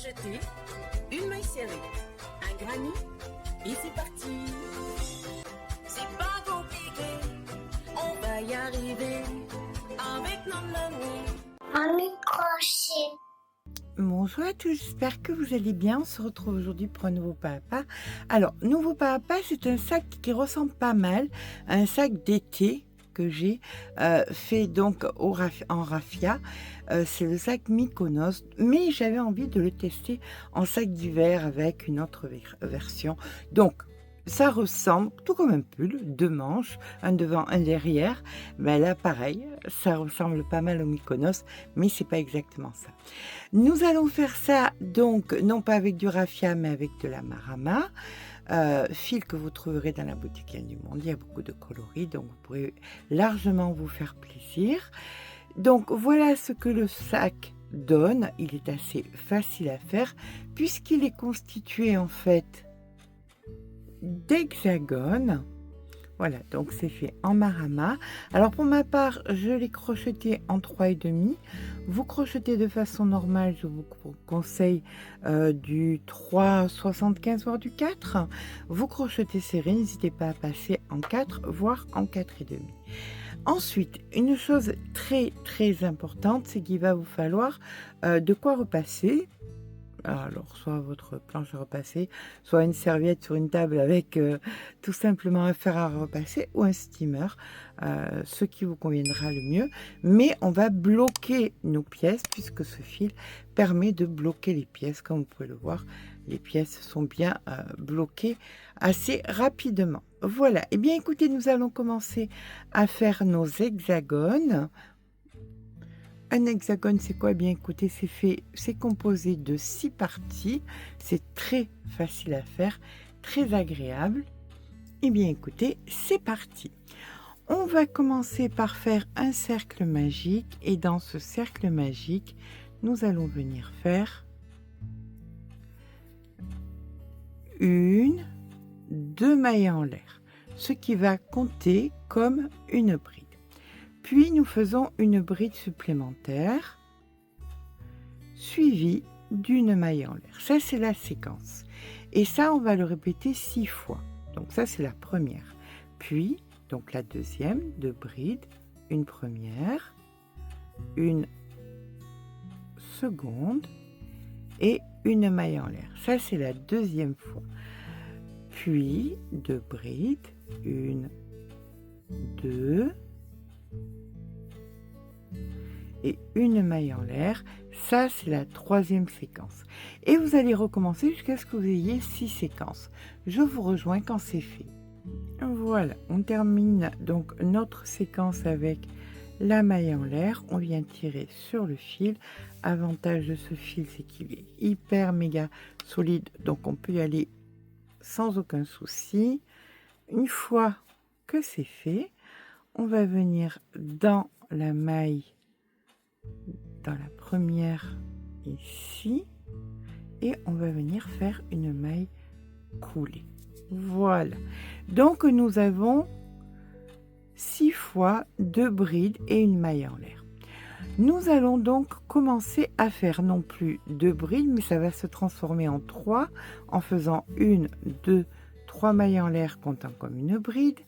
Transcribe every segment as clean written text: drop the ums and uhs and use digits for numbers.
crocheter, une maille serrée, un granny et c'est parti. C'est pas compliqué, on va y arriver avec nos mamies. Un crochet. Bonjour à tous, j'espère que vous allez bien. On se retrouve aujourd'hui pour un nouveau pas à pas. Alors, nouveau pas à pas, c'est un sac qui ressemble pas mal à un sac d'été que j'ai fait donc en raffia. C'est le sac Mykonos, mais j'avais envie de le tester en sac d'hiver avec une autre version. Donc, ça ressemble tout comme un pull, deux manches, un devant, un derrière. Ben là, pareil, ça ressemble pas mal au Mykonos, mais c'est pas exactement ça. Nous allons faire ça donc non pas avec du raffia, mais avec de la marama. Fil que vous trouverez dans la boutique Yann du Monde. Il y a beaucoup de coloris, donc vous pourrez largement vous faire plaisir. Donc voilà ce que le sac donne. Il est assez facile à faire puisqu'il est constitué en fait d'hexagones. Voilà, donc c'est fait en marama. Alors pour ma part, je l'ai crocheté en 3,5. Vous crochetez de façon normale, je vous conseille du 3,75 voire du 4. Vous crochetez serré, n'hésitez pas à passer en 4 voire en 4,5. Ensuite, une chose très importante, c'est qu'il va vous falloir de quoi repasser. Alors, soit votre planche à repasser, soit une serviette sur une table avec tout simplement un fer à repasser ou un steamer, ce qui vous conviendra le mieux. Mais on va bloquer nos pièces puisque ce fil permet de bloquer les pièces. Comme vous pouvez le voir, les pièces sont bien bloquées assez rapidement. Voilà, et bien écoutez, nous allons commencer à faire nos hexagones. Un hexagone, c'est quoi? Eh bien, écoutez, c'est composé de 6 parties. C'est très facile à faire, très agréable. Eh bien, écoutez, c'est parti. On va commencer par faire un cercle magique. Et dans ce cercle magique, nous allons venir faire 1, 2 mailles en l'air, ce qui va compter comme une bride. Puis nous faisons une bride supplémentaire suivie d'une maille en l'air. Ça, c'est la séquence. Et ça, on va le répéter 6 fois. Donc ça, c'est la première. Puis, donc la deuxième, 2 brides, une première, une seconde et une maille en l'air. Ça, c'est la deuxième fois. Puis, 2 brides, 1, 2, et une maille en l'air. Ça, c'est la troisième séquence. Et vous allez recommencer jusqu'à ce que vous ayez 6 séquences. Je vous rejoins quand c'est fait. Voilà, on termine donc notre séquence avec la maille en l'air. On vient tirer sur le fil. Avantage de ce fil, c'est qu'il est hyper méga solide, donc on peut y aller sans aucun souci. Une fois que c'est fait, on va venir dans la maille, dans la première ici, et on va venir faire une maille coulée. Voilà, donc nous avons 6 fois 2 brides et une maille en l'air. Nous allons donc commencer à faire non plus 2 brides, mais ça va se transformer en 3 en faisant 1, 2, 3 mailles en l'air comptant comme une bride.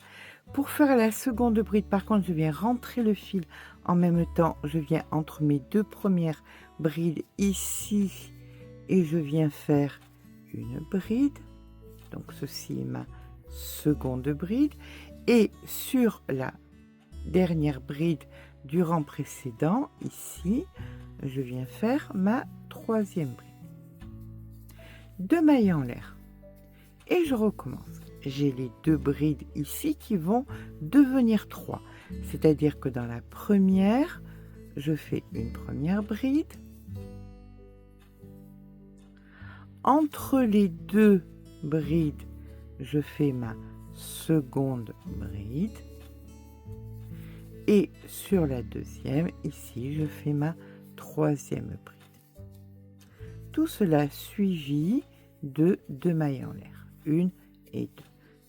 Pour faire la seconde bride, par contre, je viens rentrer le fil en même temps. Je viens entre mes 2 premières brides ici et je viens faire une bride. Donc, ceci est ma seconde bride. Et sur la dernière bride du rang précédent, ici, je viens faire ma troisième bride. 2 mailles en l'air. Et je recommence. J'ai les 2 brides ici qui vont devenir 3. C'est-à-dire que dans la première, je fais une première bride. Entre les 2 brides, je fais ma seconde bride. Et sur la deuxième, ici, je fais ma troisième bride. Tout cela suivi de 2 mailles en l'air. 1 et 2.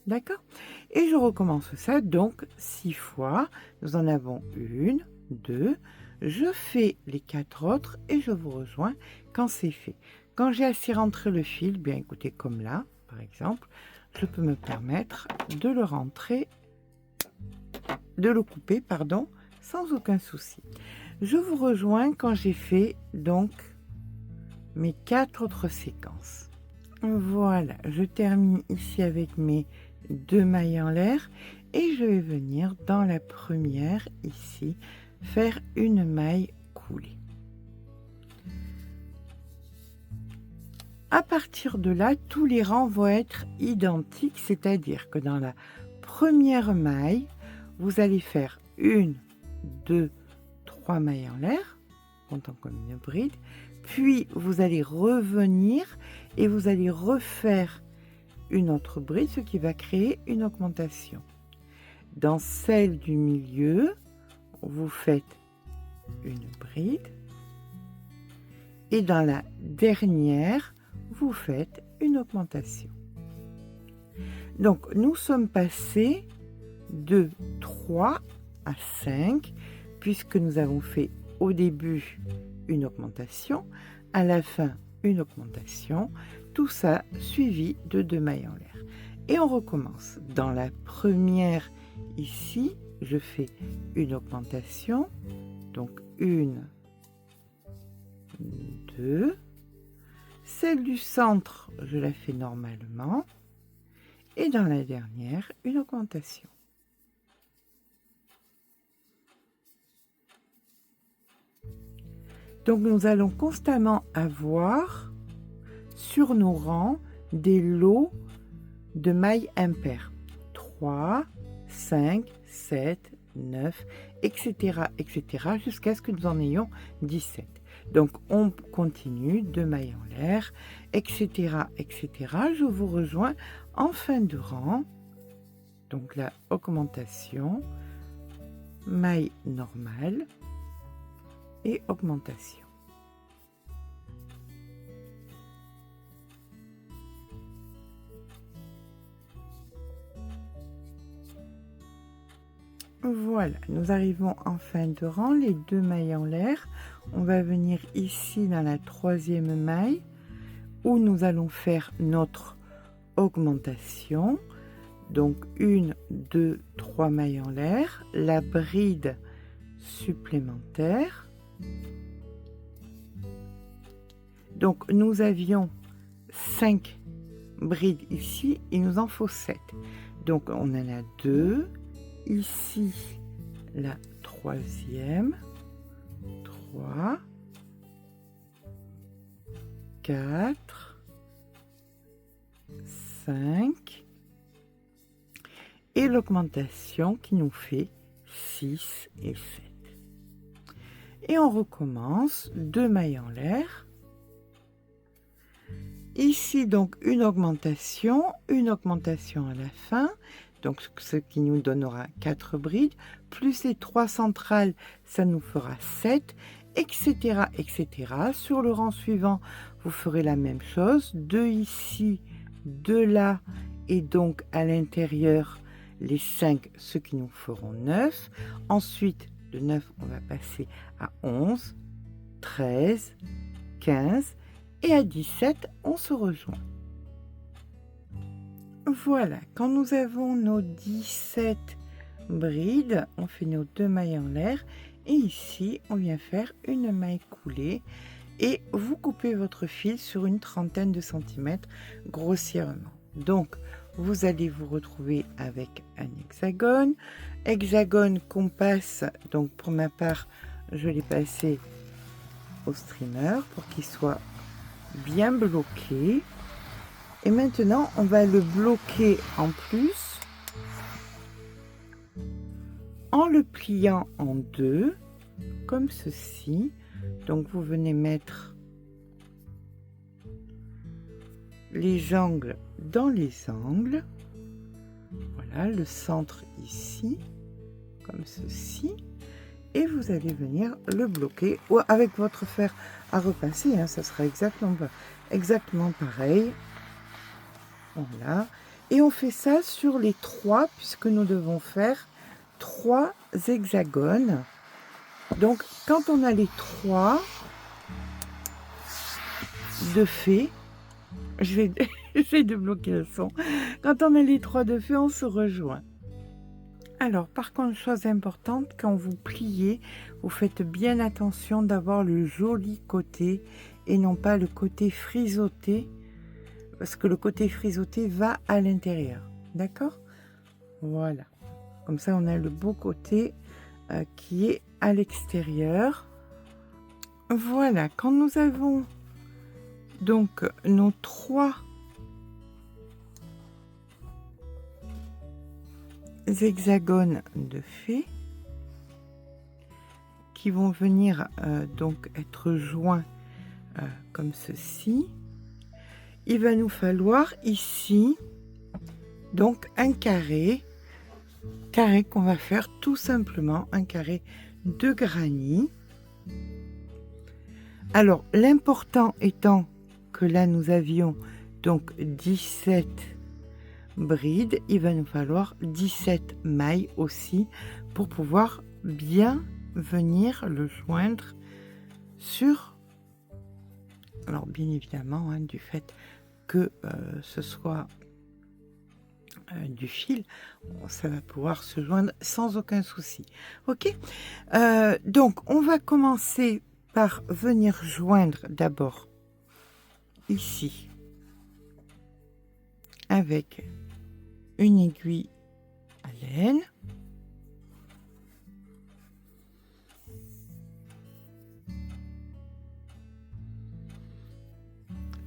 D'accord? Et je recommence ça donc 6 fois. Nous en avons 1, 2. Je fais les 4 autres et je vous rejoins quand c'est fait. Quand j'ai assez rentré le fil, bien écoutez, comme là, par exemple, je peux me permettre de le rentrer, de le couper, pardon, sans aucun souci. Je vous rejoins quand j'ai fait donc mes 4 autres séquences. Voilà, je termine ici avec mes 2 mailles en l'air et je vais venir dans la première ici faire une maille coulée. À partir de là, tous les rangs vont être identiques, c'est-à-dire que dans la première maille, vous allez faire 1, 2, 3 mailles en l'air, comptant comme une bride, puis vous allez revenir et vous allez refaire une autre bride, ce qui va créer une augmentation. Dans celle du milieu, vous faites une bride et dans la dernière, vous faites une augmentation. Donc nous sommes passés de 3 à 5 puisque nous avons fait au début une augmentation, à la fin une augmentation, tout ça suivi de 2 mailles en l'air. Et on recommence. Dans la première ici, je fais une augmentation, donc 1, 2, celle du centre, je la fais normalement, et dans la dernière, une augmentation. Donc nous allons constamment avoir sur nos rangs des lots de mailles impaires. 3, 5, 7, 9, etc. etc. jusqu'à ce que nous en ayons 17. Donc on continue, 2 mailles en l'air, etc. etc. Je vous rejoins en fin de rang. Donc la augmentation, maille normale et augmentation. Voilà, nous arrivons en fin de rang, les 2 mailles en l'air. On va venir ici dans la 3e maille où nous allons faire notre augmentation. Donc 1, 2, 3 mailles en l'air, la bride supplémentaire. Donc nous avions 5 brides ici, il nous en faut 7. Donc on en a 2. Ici, la 3e, 3, 4, 5, et l'augmentation qui nous fait 6 et 7. Et on recommence, 2 mailles en l'air. Ici, donc, une augmentation à la fin. Donc, ce qui nous donnera 4 brides, plus les 3 centrales, ça nous fera 7, etc., etc. Sur le rang suivant, vous ferez la même chose. 2 ici, 2 là, et donc à l'intérieur, les 5, ce qui nous feront 9. Ensuite, de 9, on va passer à 11, 13, 15, et à 17, on se rejoint. Voilà, quand nous avons nos 17 brides, on fait nos 2 mailles en l'air et ici on vient faire une maille coulée et vous coupez votre fil sur une trentaine de centimètres grossièrement. Donc vous allez vous retrouver avec un hexagone qu'on passe, donc pour ma part je l'ai passé au streamer pour qu'il soit bien bloqué. Et maintenant, on va le bloquer en plus en le pliant en 2, comme ceci. Donc, vous venez mettre les angles dans les angles. Voilà, le centre ici, comme ceci. Et vous allez venir le bloquer ou avec votre fer à repasser. Ça sera exactement pareil. Voilà, et on fait ça sur les 3 puisque nous devons faire 3 hexagones. Donc quand on a les 3, de fait. J'essaie de bloquer le son. Quand on a les 3 de fait, on se rejoint. Alors, par contre, chose importante, quand vous pliez, vous faites bien attention d'avoir le joli côté et non pas le côté frisotté, parce que le côté frisotté va à l'intérieur. D'accord? Voilà. Comme ça, on a le beau côté qui est à l'extérieur. Voilà. Quand nous avons donc nos 3 hexagones de fées qui vont venir donc être joints comme ceci, il va nous falloir ici donc un carré qu'on va faire tout simplement un carré de granit. Alors l'important étant que là nous avions donc 17 brides, il va nous falloir 17 mailles aussi pour pouvoir bien venir le joindre sur, alors bien évidemment du fait que ce soit du fil, ça va pouvoir se joindre sans aucun souci. Ok, donc on va commencer par venir joindre d'abord ici avec une aiguille à laine,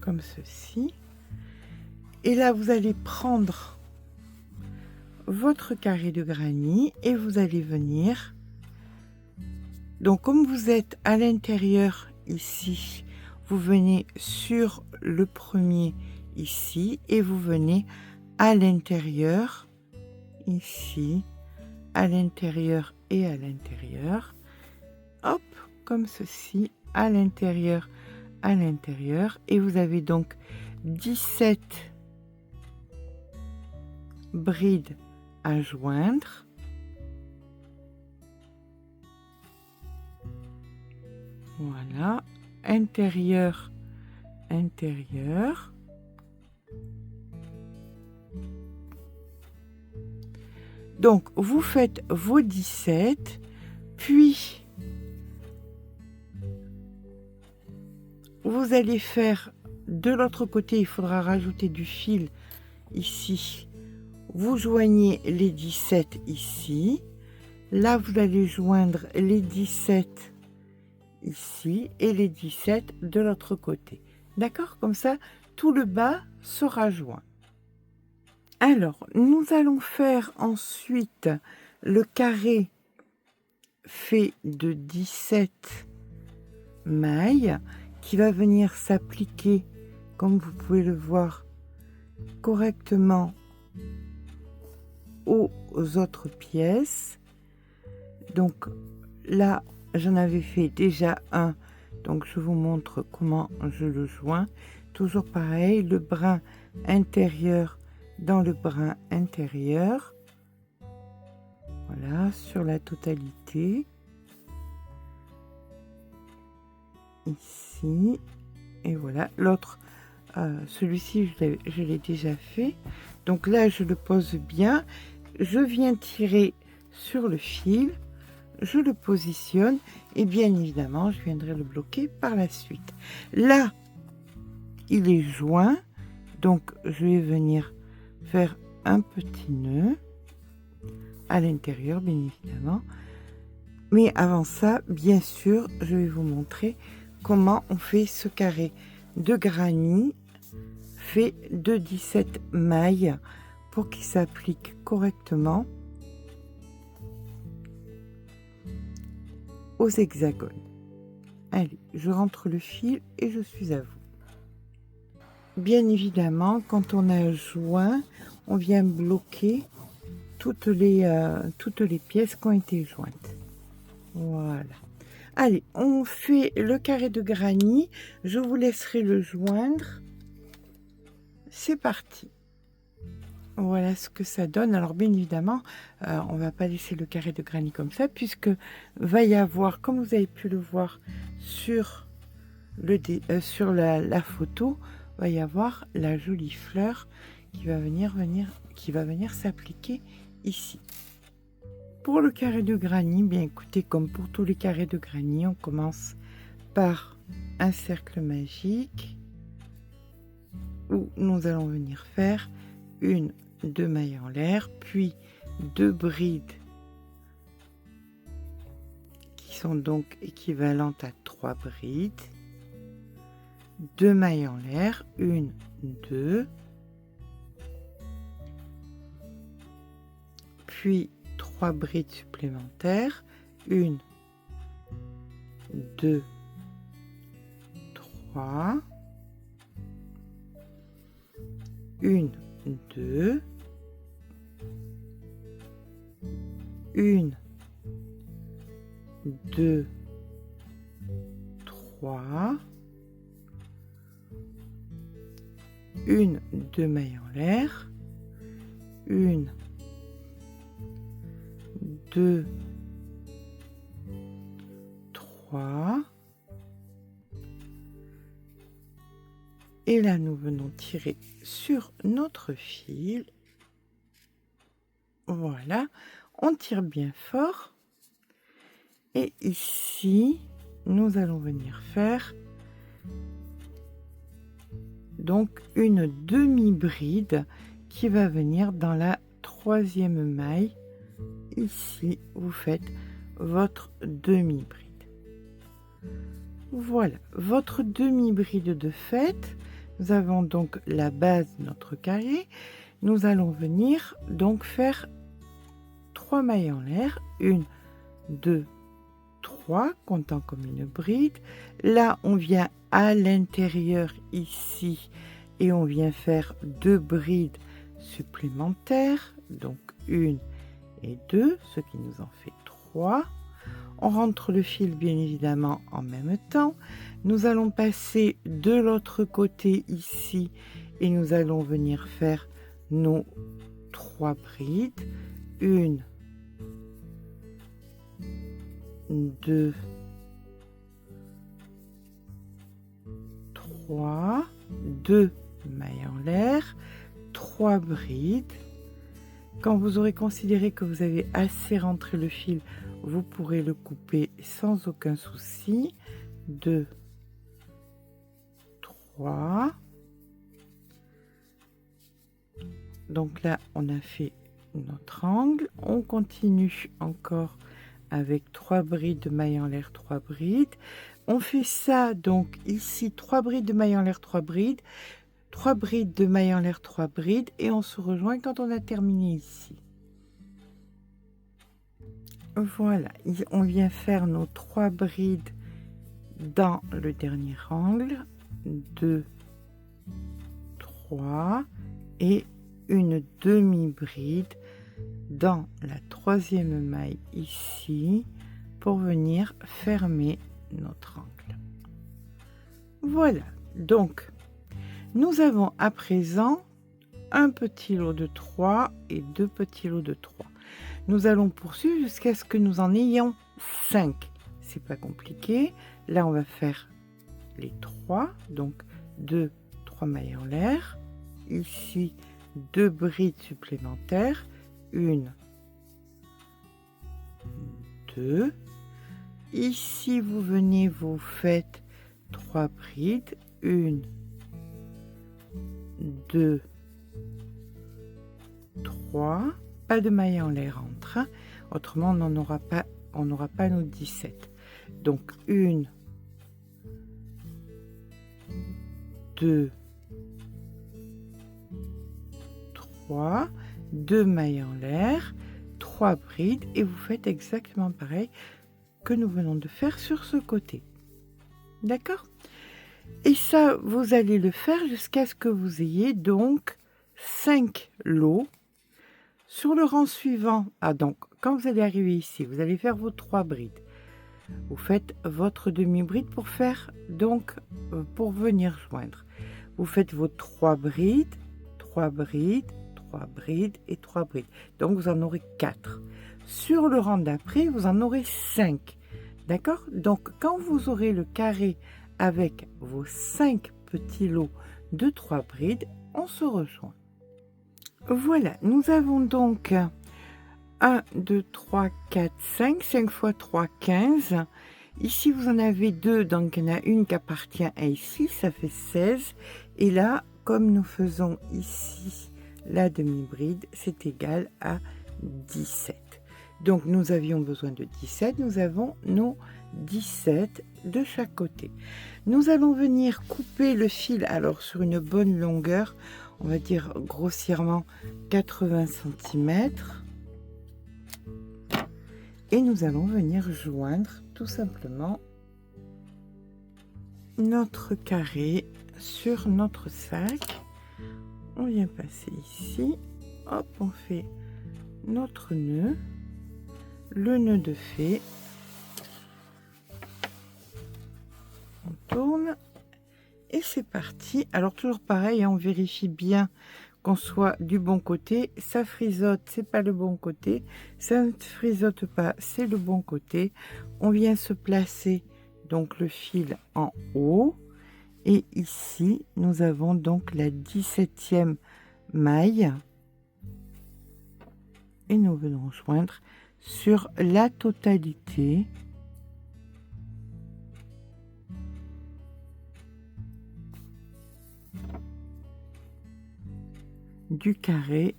comme ceci, et là vous allez prendre votre carré de granit et vous allez venir, donc comme vous êtes à l'intérieur ici, vous venez sur le premier ici et vous venez à l'intérieur ici, à l'intérieur et à l'intérieur, hop, comme ceci, à l'intérieur, et vous avez donc 17 brides à joindre. Voilà, intérieur, intérieur. Donc, vous faites vos 17, puis vous allez faire de l'autre côté, il faudra rajouter du fil ici. Vous joignez les 17 ici. Là, vous allez joindre les 17 ici et les 17 de l'autre côté. D'accord? Comme ça, tout le bas sera joint. Alors, nous allons faire ensuite le carré fait de 17 mailles qui va venir s'appliquer, comme vous pouvez le voir, correctement aux autres pièces. Donc là, j'en avais fait déjà un, donc je vous montre comment je le joins. Toujours pareil, le brin intérieur dans le brin intérieur, voilà, sur la totalité, ici, et voilà, l'autre, celui-ci je l'ai déjà fait, donc là je le pose bien, je viens tirer sur le fil, je le positionne, et bien évidemment je viendrai le bloquer par la suite. Là, il est joint, donc je vais venir faire un petit nœud à l'intérieur, bien évidemment, mais avant ça, bien sûr, je vais vous montrer comment on fait ce carré de granit fait de 17 mailles pour qu'il s'applique correctement aux hexagones. Allez, je rentre le fil et je suis à vous. Bien évidemment, quand on a joint, on vient bloquer toutes les pièces qui ont été jointes. Voilà. Allez, on fait le carré de granit. Je vous laisserai le joindre. C'est parti. Voilà ce que ça donne. Alors bien évidemment, on va pas laisser le carré de granit comme ça, puisque va y avoir, comme vous avez pu le voir sur sur la photo, va y avoir la jolie fleur qui va venir s'appliquer ici. Pour le carré de granit, bien écoutez, comme pour tous les carrés de granit, on commence par un cercle magique où nous allons venir faire 2 mailles en l'air, puis 2 brides qui sont donc équivalentes à 3 brides, 2 mailles en l'air, 1, 2, puis 3 brides supplémentaires, 1, 2, 3, 1, 2, 1, 2, 3, 1, 2 mailles en l'air, 1, 2, 3, et là nous venons tirer sur notre fil. Voilà, on tire bien fort et ici nous allons venir faire donc une demi-bride qui va venir dans la 3e maille. Ici vous faites votre demi-bride. Voilà votre demi-bride de fait. Nous avons donc la base de notre carré. Nous allons venir donc faire 3 mailles en l'air, 1, 2, 3, comptant comme une bride. Là, on vient à l'intérieur ici et on vient faire 2 brides supplémentaires, donc 1 et 2, ce qui nous en fait 3. On rentre le fil bien évidemment en même temps. Nous allons passer de l'autre côté ici et nous allons venir faire nos 3 brides. 1, 2, 3, 2 mailles en l'air, 3 brides. Quand vous aurez considéré que vous avez assez rentré le fil, vous pourrez le couper sans aucun souci. 2, 3. Donc là, on a fait notre angle. On continue encore avec 3 brides de mailles en l'air, 3 brides. On fait ça donc ici, 3 brides de mailles en l'air, 3 brides. 3 brides de mailles en l'air, 3 brides. Et on se rejoint quand on a terminé ici. Voilà, on vient faire nos 3 brides dans le dernier angle. 2, 3 et une demi-bride dans la 3e maille ici pour venir fermer notre angle. Voilà, donc nous avons à présent un petit lot de 3 et 2 petits lots de 3. Nous allons poursuivre jusqu'à ce que nous en ayons 5. C'est pas compliqué. Là, on va faire les 3, donc 2, 3 mailles en l'air. Ici, 2 brides supplémentaires. 1, 2. Ici, vous venez, vous faites 3 brides. 1, 2, 3. Pas de mailles en l'air entre, hein. Autrement on n'aura pas nos 17. Donc 1, 2, 3, 2 mailles en l'air, 3 brides et vous faites exactement pareil que nous venons de faire sur ce côté. D'accord? Et ça, vous allez le faire jusqu'à ce que vous ayez donc 5 lots. Sur le rang suivant, donc quand vous allez arriver ici, vous allez faire vos 3 brides. Vous faites votre demi-bride pour faire donc pour venir joindre. Vous faites vos 3 brides, 3 brides, 3 brides et 3 brides. Donc vous en aurez 4. Sur le rang d'après, vous en aurez 5. D'accord? Donc quand vous aurez le carré avec vos 5 petits lots de 3 brides, on se rejoint. Voilà, nous avons donc 1, 2, 3, 4, 5, 5 fois 3, 15. Ici, vous en avez 2, donc il y en a une qui appartient à ici, ça fait 16. Et là, comme nous faisons ici la demi-bride, c'est égal à 17. Donc, nous avions besoin de 17, nous avons nos 17 de chaque côté. Nous allons venir couper le fil, alors sur une bonne longueur, on va dire grossièrement 80 cm. Et nous allons venir joindre tout simplement notre carré sur notre sac. On vient passer ici, hop, on fait notre nœud, le nœud de fée, on tourne et c'est parti. Alors toujours pareil, on vérifie bien qu'on soit du bon côté. Ça frisote, c'est pas le bon côté, ça ne frisote pas, c'est le bon côté. On vient se placer donc le fil en haut et ici nous avons donc la 17e maille et nous venons joindre sur la totalité du carré,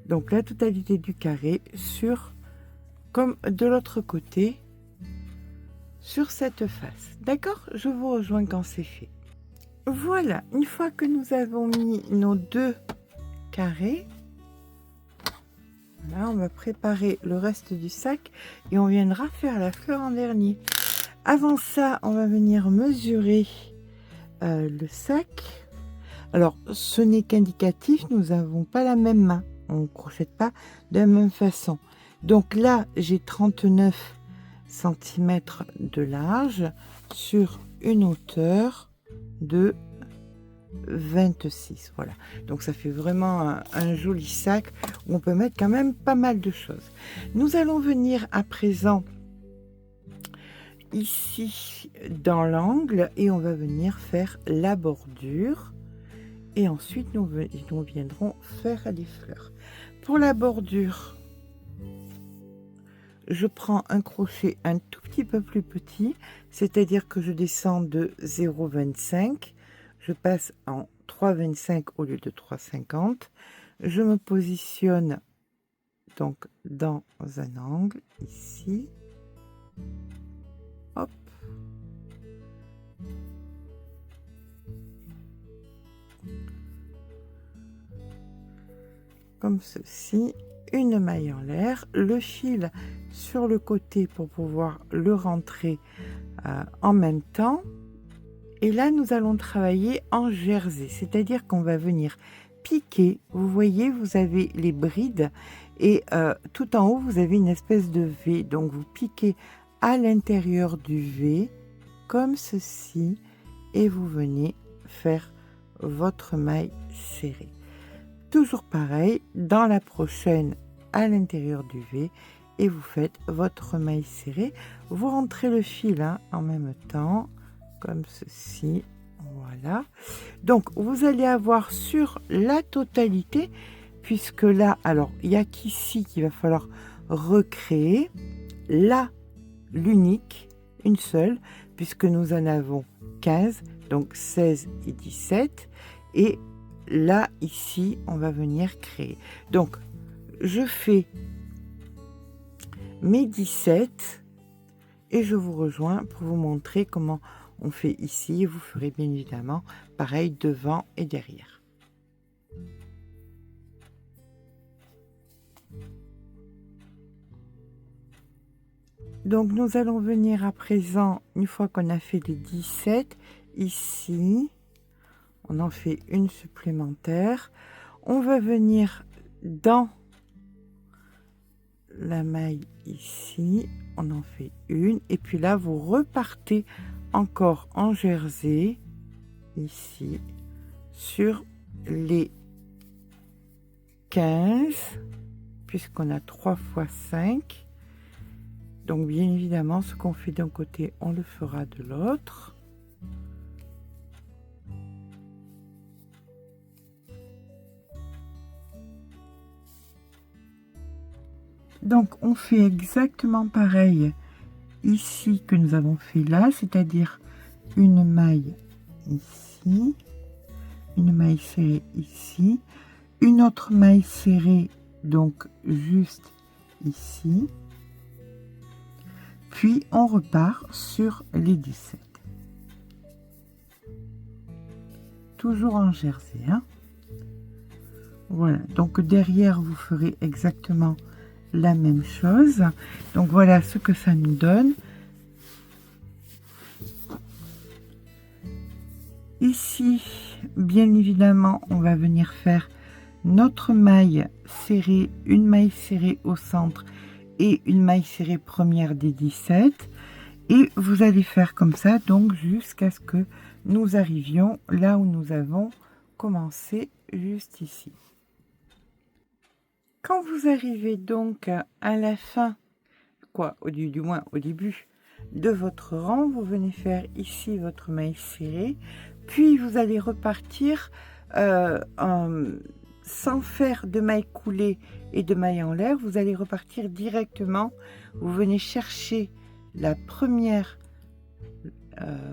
donc la totalité du carré sur, comme de l'autre côté, sur cette face. D'accord, je vous rejoins quand c'est fait. Voilà, une fois que nous avons mis nos 2 carrés, là on va préparer le reste du sac et on viendra faire la fleur en dernier. Avant ça, on va venir mesurer le sac. Alors, ce n'est qu'indicatif, nous n'avons pas la même main, on ne crochette pas de la même façon. Donc là, j'ai 39 cm de large sur une hauteur de 26. Voilà, donc ça fait vraiment un joli sac où on peut mettre quand même pas mal de choses. Nous allons venir à présent ici dans l'angle et on va venir faire la bordure. Et ensuite, nous viendrons faire les fleurs. Pour la bordure, je prends un crochet un tout petit peu plus petit, c'est-à-dire que je descends de 0,25, je passe en 3,25 au lieu de 3,50. Je me positionne donc dans un angle, ici. Hop. Comme ceci, une maille en l'air, le fil sur le côté pour pouvoir le rentrer en même temps. Et là, nous allons travailler en jersey, c'est-à-dire qu'on va venir piquer. Vous voyez, vous avez les brides et tout en haut, vous avez une espèce de V. Donc, vous piquez à l'intérieur du V, comme ceci, et vous venez faire votre maille serrée. Toujours pareil, dans la prochaine, à l'intérieur du V, et vous faites votre maille serrée. Vous rentrez le fil en même temps, comme ceci. Voilà. Donc, vous allez avoir sur la totalité, puisque là, alors, il n'y a qu'ici qu'il va falloir recréer. Là, l'unique, une seule, puisque nous en avons 15, donc 16 et 17. Et là, ici, on va venir créer. Donc, je fais mes 17 et je vous rejoins pour vous montrer comment on fait ici. Vous ferez bien évidemment pareil devant et derrière. Donc, nous allons venir à présent, une fois qu'on a fait les 17, ici, on en fait une supplémentaire. On va venir dans la maille ici, on en fait une. Et puis là, vous repartez encore en jersey, ici, sur les 15, puisqu'on a 3 fois 5. Donc, bien évidemment, ce qu'on fait d'un côté, on le fera de l'autre. Donc on fait exactement pareil ici que nous avons fait là, c'est-à-dire une maille ici, une maille serrée ici, une autre maille serrée donc juste ici, puis on repart sur les 17. Toujours en jersey, hein. Voilà, donc derrière vous ferez exactement la même chose. Donc voilà ce que ça nous donne. Ici, bien évidemment, on va venir faire notre maille serrée, une maille serrée au centre et une maille serrée première des 17. Et vous allez faire comme ça, donc jusqu'à ce que nous arrivions là où nous avons commencé, juste ici. Quand vous arrivez donc à la fin, du moins au début de votre rang, vous venez faire ici votre maille serrée, puis vous allez repartir sans faire de maille coulée et de maille en l'air, vous allez repartir directement, vous venez chercher la première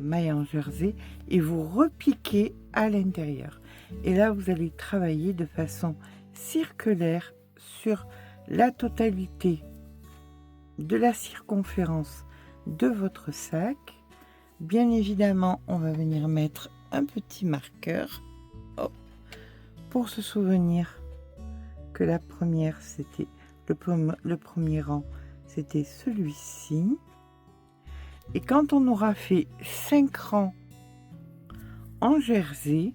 maille en jersey et vous repiquez à l'intérieur. Et là, vous allez travailler de façon circulaire sur la totalité de la circonférence de votre sac. Bien évidemment, on va venir mettre un petit marqueur, hop, pour se souvenir que la première, c'était le premier rang, c'était celui-ci. Et quand on aura fait 5 rangs en jersey,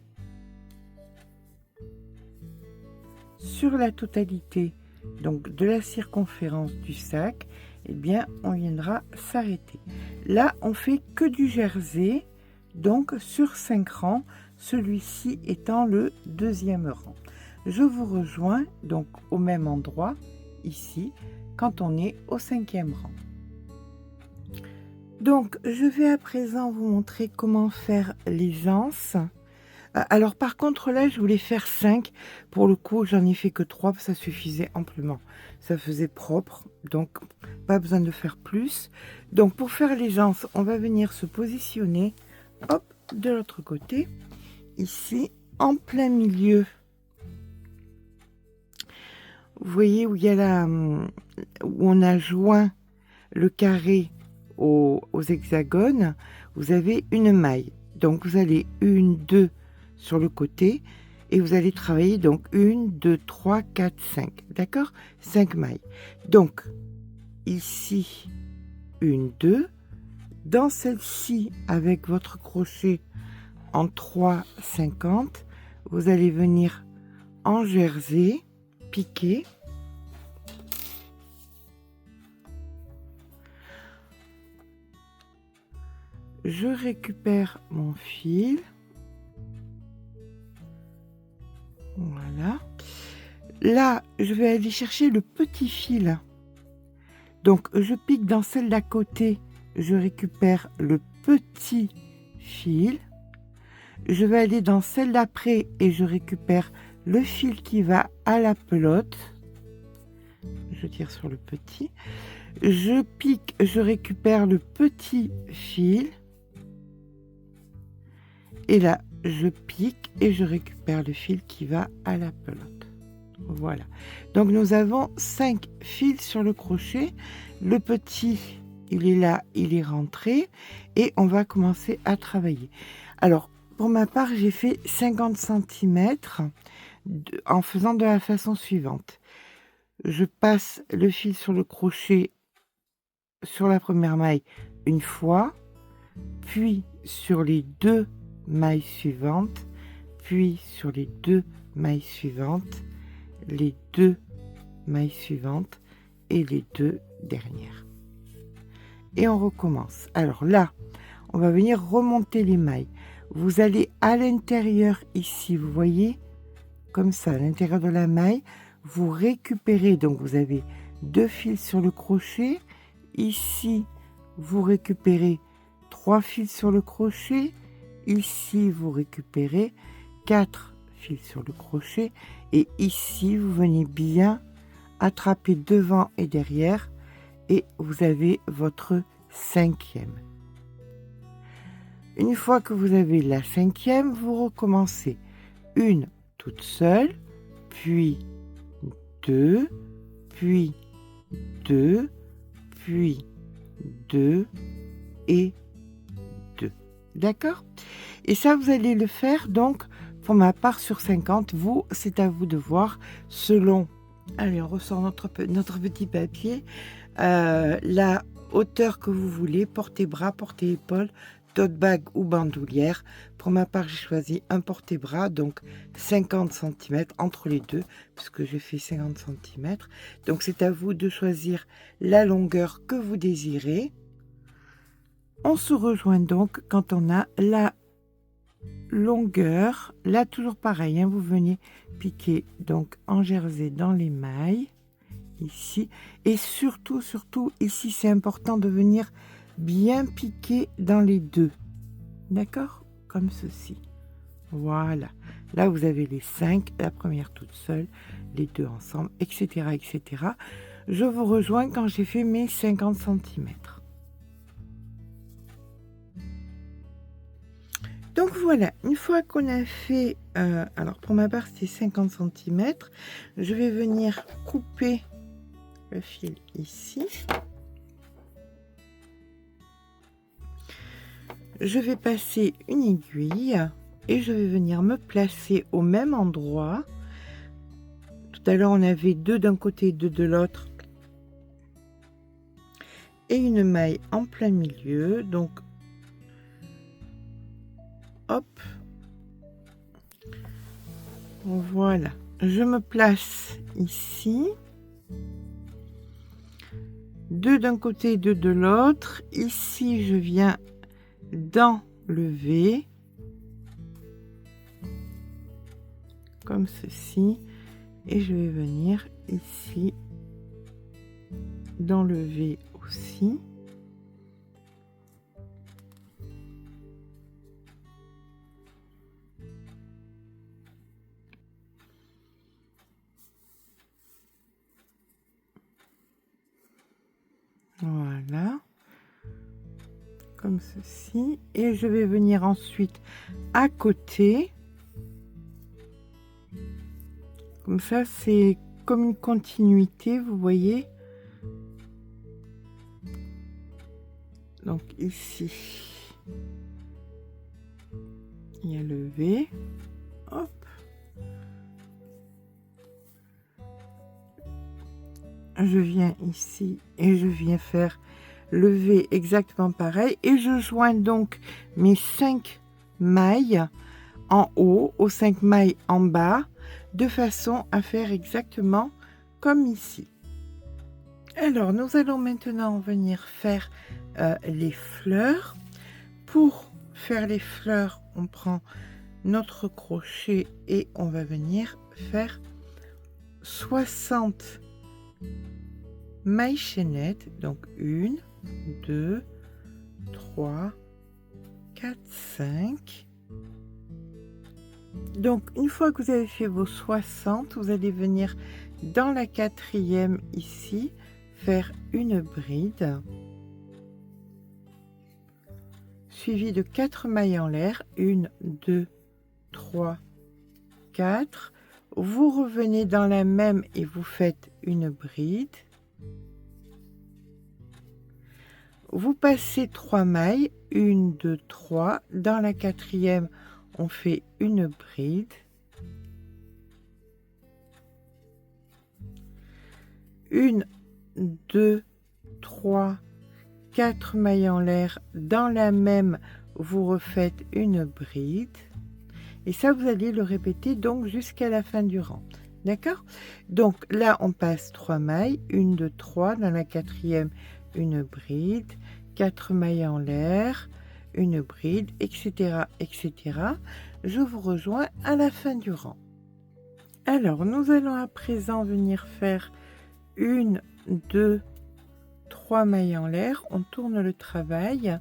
sur la totalité donc de la circonférence du sac, eh bien on viendra s'arrêter. Là on fait que du jersey, donc sur 5 rangs, celui-ci étant le deuxième rang. Je vous rejoins donc au même endroit ici quand on est au 5e rang. Donc je vais à présent vous montrer comment faire les anses. Alors par contre là je voulais faire 5, pour le coup j'en ai fait que 3, ça suffisait amplement, ça faisait propre, donc pas besoin de faire plus. Donc pour faire les anses, on va venir se positionner, hop, de l'autre côté, ici, en plein milieu. Vous voyez où il y a où on a joint le carré aux hexagones, vous avez une maille, donc vous allez 1, 2 sur le côté et vous allez travailler donc 1, 2, 3, 4, 5, d'accord, 5 mailles. Donc ici 1, 2, dans celle-ci avec votre crochet en 3,50, vous allez venir en jersey piquer. Je récupère mon fil. Voilà. Là, je vais aller chercher le petit fil. Donc, je pique dans celle d'à côté. Je récupère le petit fil. Je vais aller dans celle d'après et je récupère le fil qui va à la pelote. Je tire sur le petit. Je pique, je récupère le petit fil. Et là, je pique et je récupère le fil qui va à la pelote. Voilà. Donc, nous avons 5 fils sur le crochet. Le petit, il est là, il est rentré. Et on va commencer à travailler. Alors, pour ma part, j'ai fait 50 cm en faisant de la façon suivante. Je passe le fil sur le crochet sur la première maille une fois, puis sur les 2 mailles suivantes, puis sur les 2 mailles suivantes, les 2 mailles suivantes et les 2 dernières. Et on recommence. Alors là, on va venir remonter les mailles. Vous allez à l'intérieur ici, vous voyez, comme ça, à l'intérieur de la maille, vous récupérez, donc vous avez 2 fils sur le crochet. Ici, vous récupérez 3 fils sur le crochet. Ici, vous récupérez 4 fils sur le crochet. Et ici, vous venez bien attrapez devant et derrière et vous avez votre 5e. Une fois que vous avez la 5e, vous recommencez une toute seule, puis 2, puis 2, puis 2 et 2. D'accord? Et ça, vous allez le faire donc, pour ma part, sur 50. Vous, c'est à vous de voir selon... Allez, on ressort notre petit papier. La hauteur que vous voulez, porte-bras, porte-épaules, tote bag ou bandoulière. Pour ma part, j'ai choisi un porte-bras, donc 50 cm entre les deux, puisque je fais 50 cm. Donc, c'est à vous de choisir la longueur que vous désirez. On se rejoint donc quand on a la longueur. Là, toujours pareil, hein, vous venez piquer donc en jersey dans les mailles, ici. Et surtout, ici, c'est important de venir bien piquer dans les deux. D'accord? Comme ceci. Voilà. Là, vous avez les 5, la première toute seule, les deux ensemble, etc., etc. Je vous rejoins quand j'ai fait mes 50 cm. Donc voilà, une fois qu'on a fait, alors pour ma part c'était 50 cm, je vais venir couper le fil ici. Je vais passer une aiguille et je vais venir me placer au même endroit. Tout à l'heure on avait 2 d'un côté et 2 de l'autre. Et une maille en plein milieu, donc hop, voilà, je me place ici, 2 d'un côté, 2 de l'autre. Ici, je viens d'enlever, comme ceci, et je vais venir ici d'enlever aussi. Voilà, comme ceci, et je vais venir ensuite à côté, comme ça c'est comme une continuité, vous voyez. Donc ici il y a le V, hop, je viens ici et je viens faire le V exactement pareil, et je joins donc mes 5 mailles en haut aux 5 mailles en bas, de façon à faire exactement comme ici. Alors nous allons maintenant venir faire les fleurs. Pour faire les fleurs, on prend notre crochet et on va venir faire 60 mailles chaînettes, donc 1, 2, 3, 4, 5. Donc une fois que vous avez fait vos 60, vous allez venir dans la 4e ici faire une bride suivie de 4 mailles en l'air, 1, 2, 3, 4. Vous revenez dans la même et vous faites une bride. Vous passez 3 mailles, 1, 2, 3. Dans la 4e, on fait une bride. Une, 2, 3, 4 mailles en l'air. Dans la même, vous refaites une bride. Et ça, vous allez le répéter donc jusqu'à la fin du rang. D'accord? Donc là, on passe 3 mailles, 1, 2, 3. Dans la 4e, une bride, 4 mailles en l'air, une bride, etc., etc. Je vous rejoins à la fin du rang. Alors, nous allons à présent venir faire 1, 2, 3 mailles en l'air. On tourne le travail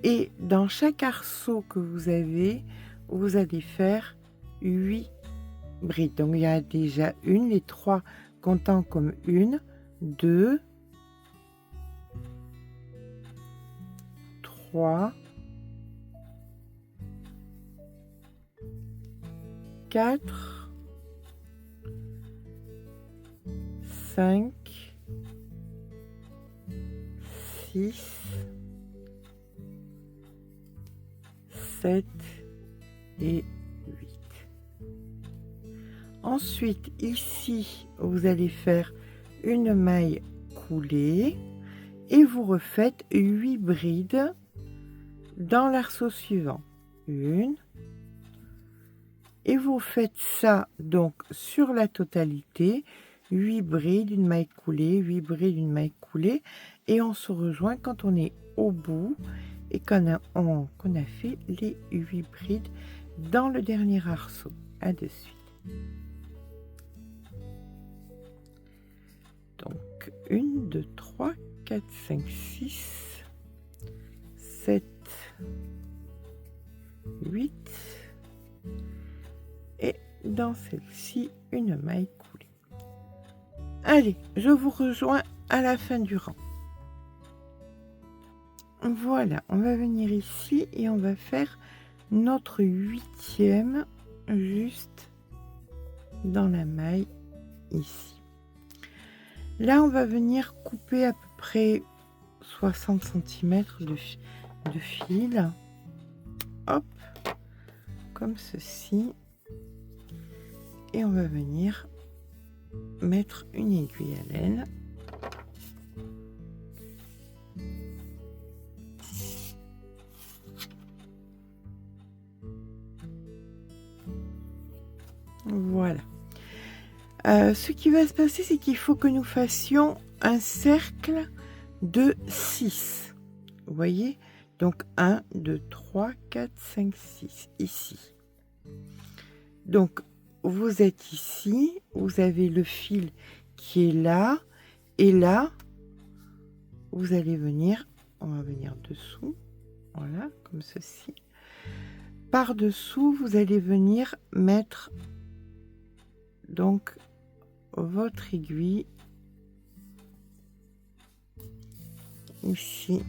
et dans chaque arceau que vous avez, vous allez faire 8 brides. Donc, il y a déjà une, les 3 comptant comme 1, 2, 3, 4, 5, 6, 7 et 8. Ensuite, ici, vous allez faire une maille coulée et vous refaites 8 brides dans l'arceau suivant. Une. Et vous faites ça donc sur la totalité. 8 brides, une maille coulée, 8 brides, une maille coulée. Et on se rejoint quand on est au bout et qu'on a fait les 8 brides dans le dernier arceau. À de suite. Donc 1, 2, 3, 4, 5, 6, 7, 8 et dans celle-ci une maille coulée. Allez, je vous rejoins à la fin du rang. Voilà, on va venir ici et on va faire notre 8e juste dans la maille ici. Là, on va venir couper à peu près 60 cm de fil. Hop, comme ceci. Et on va venir mettre une aiguille à laine. Voilà. Ce qui va se passer, c'est qu'il faut que nous fassions un cercle de 6. Vous voyez? Donc 1, 2, 3, 4, 5, 6. Ici. Donc, vous êtes ici. Vous avez le fil qui est là. Et là, vous allez venir, on va venir dessous. Voilà, comme ceci. Par-dessous, vous allez venir mettre donc votre aiguille ici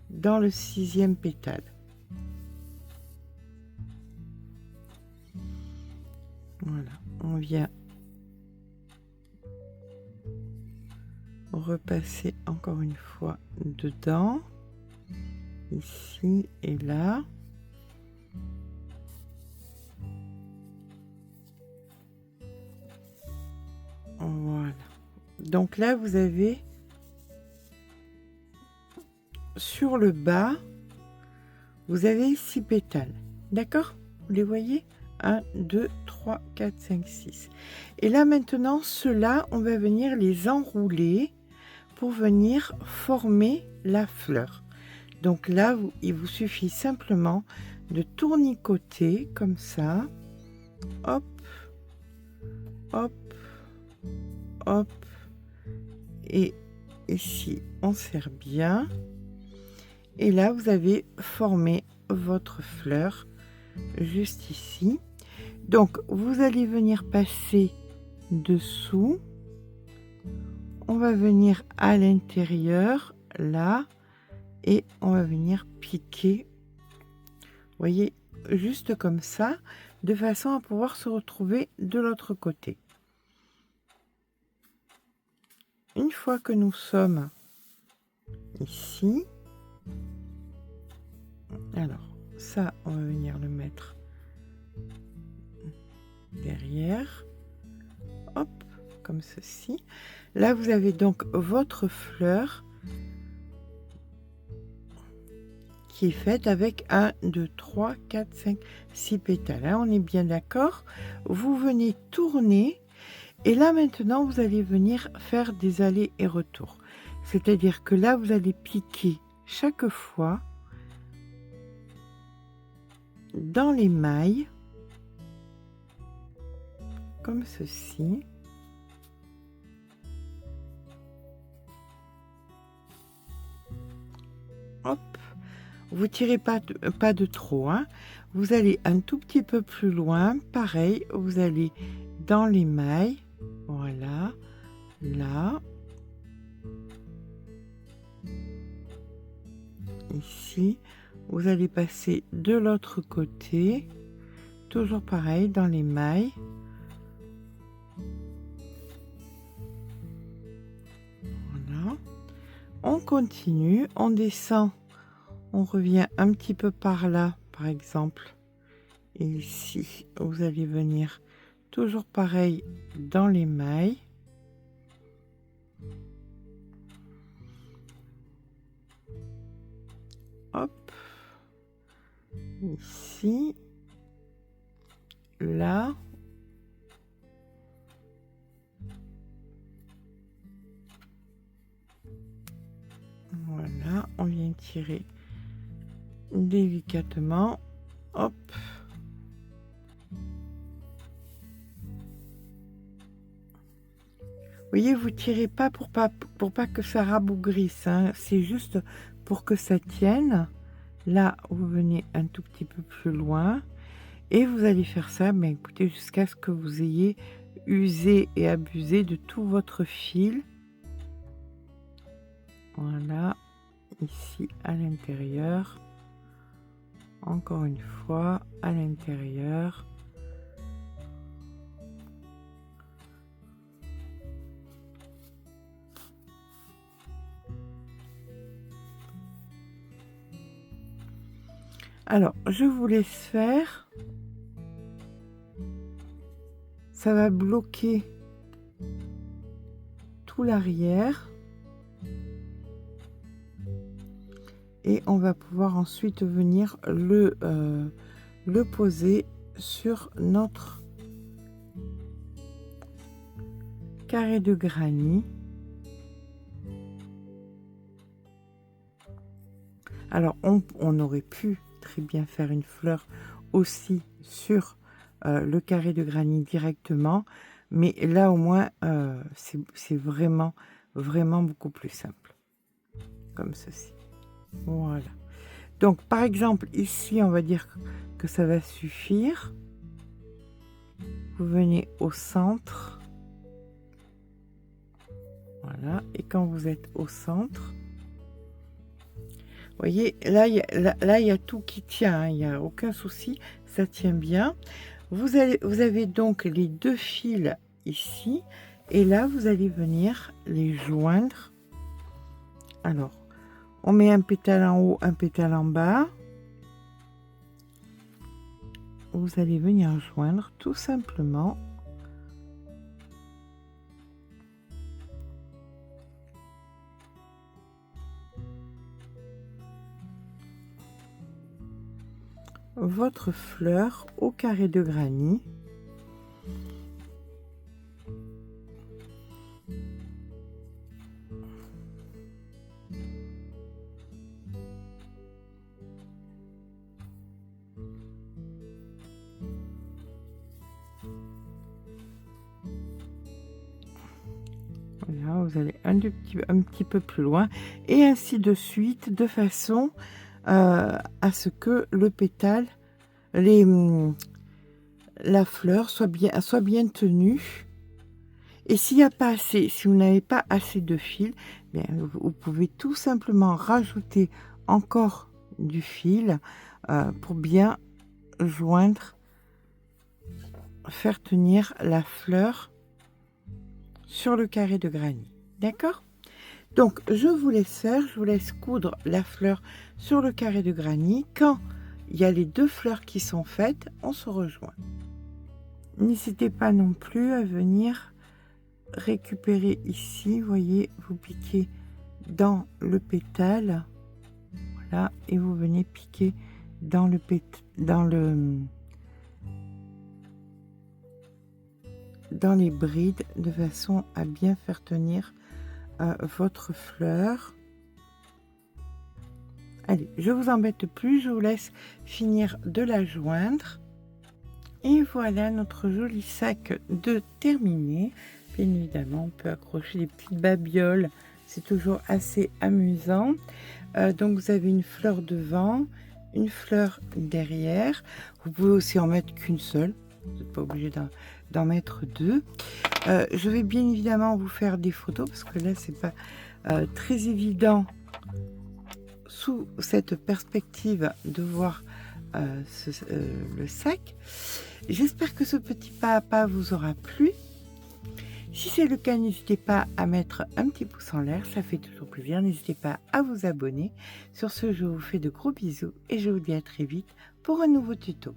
dans le 6e pétale. Voilà, on vient repasser encore une fois dedans, ici et là. Voilà. Donc là, vous avez sur le bas, vous avez 6 pétales. D'accord? Vous les voyez? 1, 2, 3, 4, 5, 6. Et là, maintenant, ceux-là, on va venir les enrouler pour venir former la fleur. Donc là, il vous suffit simplement de tournicoter comme ça. Hop, hop, hop, et ici on serre bien, et là vous avez formé votre fleur juste ici. Donc vous allez venir passer dessous, on va venir à l'intérieur là, et on va venir piquer, vous voyez, juste comme ça, de façon à pouvoir se retrouver de l'autre côté. Une fois que nous sommes ici, alors ça, on va venir le mettre derrière, hop, comme ceci. Là, vous avez donc votre fleur qui est faite avec 1, 2, 3, 4, 5, 6 pétales. Là, on est bien d'accord. Vous venez tourner. Et là, maintenant, vous allez venir faire des allers et retours. C'est-à-dire que là, vous allez piquer chaque fois dans les mailles, comme ceci. Hop. Vous tirez pas de trop, hein. Vous allez un tout petit peu plus loin. Pareil, vous allez dans les mailles. Voilà, là, ici. Vous allez passer de l'autre côté, toujours pareil dans les mailles. Voilà. On continue, on descend, on revient un petit peu par là, par exemple. Et ici, vous allez venir toujours pareil dans les mailles. Hop. Ici. Là. Voilà, on vient tirer délicatement. Hop. Vous voyez, vous tirez pas pour pas que ça rabougrisse, hein. C'est juste pour que ça tienne. Là, vous venez un tout petit peu plus loin et vous allez faire ça, ben, écoutez, jusqu'à ce que vous ayez usé et abusé de tout votre fil. Voilà, ici à l'intérieur. Encore une fois, à l'intérieur. Alors, je vous laisse faire. Ça va bloquer tout l'arrière. Et on va pouvoir ensuite venir le poser sur notre carré de granit. Alors, on aurait pu très bien faire une fleur aussi sur le carré de granit directement, mais là au moins c'est vraiment beaucoup plus simple, comme ceci. Voilà. Donc par exemple ici on va dire que ça va suffire. Vous venez au centre. Voilà, et quand vous êtes au centre, vous voyez, là, il y a tout qui tient, hein, il n'y a aucun souci, ça tient bien. Vous avez donc les deux fils ici, et là, vous allez venir les joindre. Alors, on met un pétale en haut, un pétale en bas. Vous allez venir joindre tout simplement. Votre fleur au carré de granit. Voilà, vous allez un petit peu plus loin et ainsi de suite, de façon à ce que le pétale, la fleur soit bien tenue. Et s'il n'y a pas assez, si vous n'avez pas assez de fil, bien, vous pouvez tout simplement rajouter encore du fil pour bien joindre, faire tenir la fleur sur le carré de granit. D'accord? Donc, je vous laisse coudre la fleur sur le carré de granit. Quand il y a les deux fleurs qui sont faites, on se rejoint. N'hésitez pas non plus à venir récupérer ici, vous voyez, vous piquez dans le pétale, voilà, et vous venez piquer dans les brides de façon à bien faire tenir votre fleur. Allez, je vous embête plus, je vous laisse finir de la joindre. Et voilà notre joli sac de terminé. Bien évidemment, on peut accrocher des petites babioles, c'est toujours assez amusant. Donc vous avez une fleur devant, une fleur derrière. Vous pouvez aussi en mettre qu'une seule, vous n'êtes pas obligé d'en mettre deux. Je vais bien évidemment vous faire des photos parce que là, c'est pas très évident sous cette perspective de voir le sac. J'espère que ce petit pas à pas vous aura plu. Si c'est le cas, n'hésitez pas à mettre un petit pouce en l'air, ça fait toujours plaisir. N'hésitez pas à vous abonner. Sur ce, je vous fais de gros bisous et je vous dis à très vite pour un nouveau tuto.